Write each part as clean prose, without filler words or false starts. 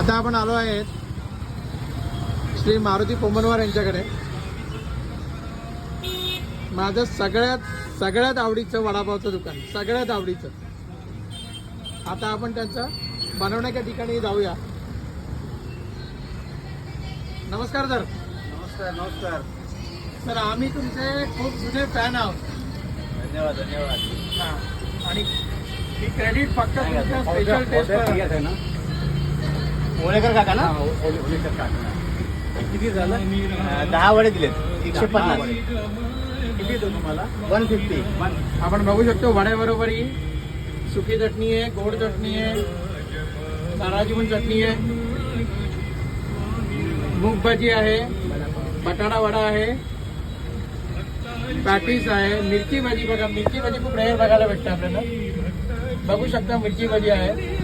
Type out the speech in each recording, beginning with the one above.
आता आपण आलो आहेत श्री मारुती पोमनवार यांच्याकडे. माझं सगळ्यात आवडीचं वडापावचं दुकान, सगळ्यात आवडीचं. आता आपण त्यांचं बनवण्याच्या ठिकाणी जाऊया. नमस्कार सर. नमस्कार नमस्कार. सर आम्ही तुमचे खूप जुने फॅन आहोत. धन्यवाद धन्यवाद. आणि ही क्रेडिट फक्त तुमच्या स्पेशल टेस्ट आहे ना. ओळेकर काका ना. ओळेकर काका. किती झालं? 10 वडे दिलेत. 150. किती देतो तुम्हाला? 150. आपण बघू शकतो वड्याबरोबर ही सुकी चटणी आहे, गोड चटणी आहे, नारळाची पण चटणी आहे, मूग भाजी आहे, बटाटा वडा आहे, पॅटीस आहे, मिरची भाजी. बघा मिरची भाजी खूप रेअर बघायला भेटते आपल्याला. बघू शकता मिरची भाजी आहे.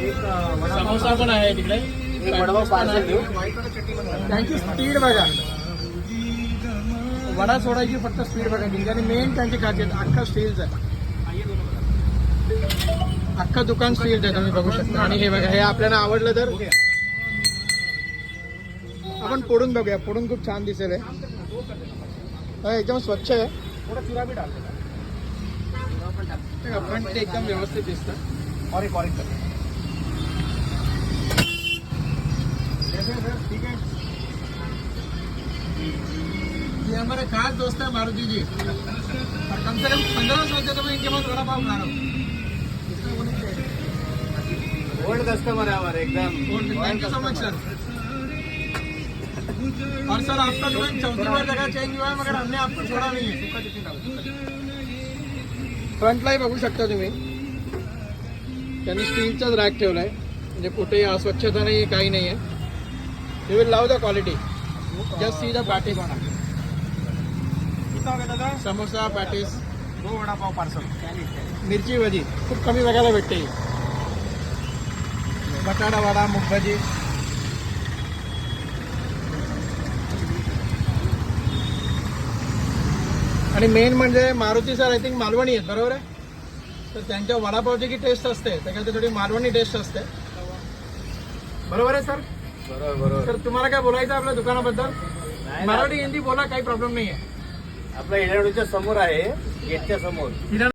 समोसा पण आहे तिकडे. त्यांची स्पीड बघा, वडा सोडायची फक्त स्पीड बघा त्यांची. आणि मेन त्यांची खासियत अख्खा स्टीलच आहे. अख्खं दुकान स्टीलच आहे, तुम्ही बघू शकता. आणि हे बघा, हे आपल्याला आवडलं तर आपण फोडून बघूया. फोडून खूप छान दिसेल. एकदम स्वच्छ आहे. फ्रंट ते एकदम व्यवस्थित दिसतं. ठीक है, ये हमारे खास दोस्त है मारुति जी, और कम से कम 15 साल से तो मैं इनके पास वड़ा पाव खा रहा हूँ. ओल्ड कस्टमर है हमारे एकदम. Thank you so much sir. और सर आपका दुकान 4थी बार जगह चेंज हुआ है, मगर हमने आपको छोड़ा नहीं है. फ्रंटलाही बघू शकता तुम्ही, त्यांनी स्टीलचाच रॅक ठेवलाय. म्हणजे कुठेही अस्वच्छता नाही, काही नाही आहे. You will love the quality. Just see the patties. Samosa, patties, 2 vada pav parcel. मिरची भाजी खूप कमी बघायला भेटते. ही बटाटा वडा, मूग भाजी. आणि मेन म्हणजे Maruti sir I think Malvani आहेत, बरोबर आहे. तर त्यांच्या वडापावची जी टेस्ट असते त्याच्यात थोडी मालवणी टेस्ट असते, बरोबर आहे सर. बरोबर. सर तुम्हाला काय बोलायचं आपल्या दुकानाबद्दल? मराठी हिंदी बोला, काही प्रॉब्लेम नाही आहे. आपल्या हिराडूच्या समोर आहे, गेटच्या समोर.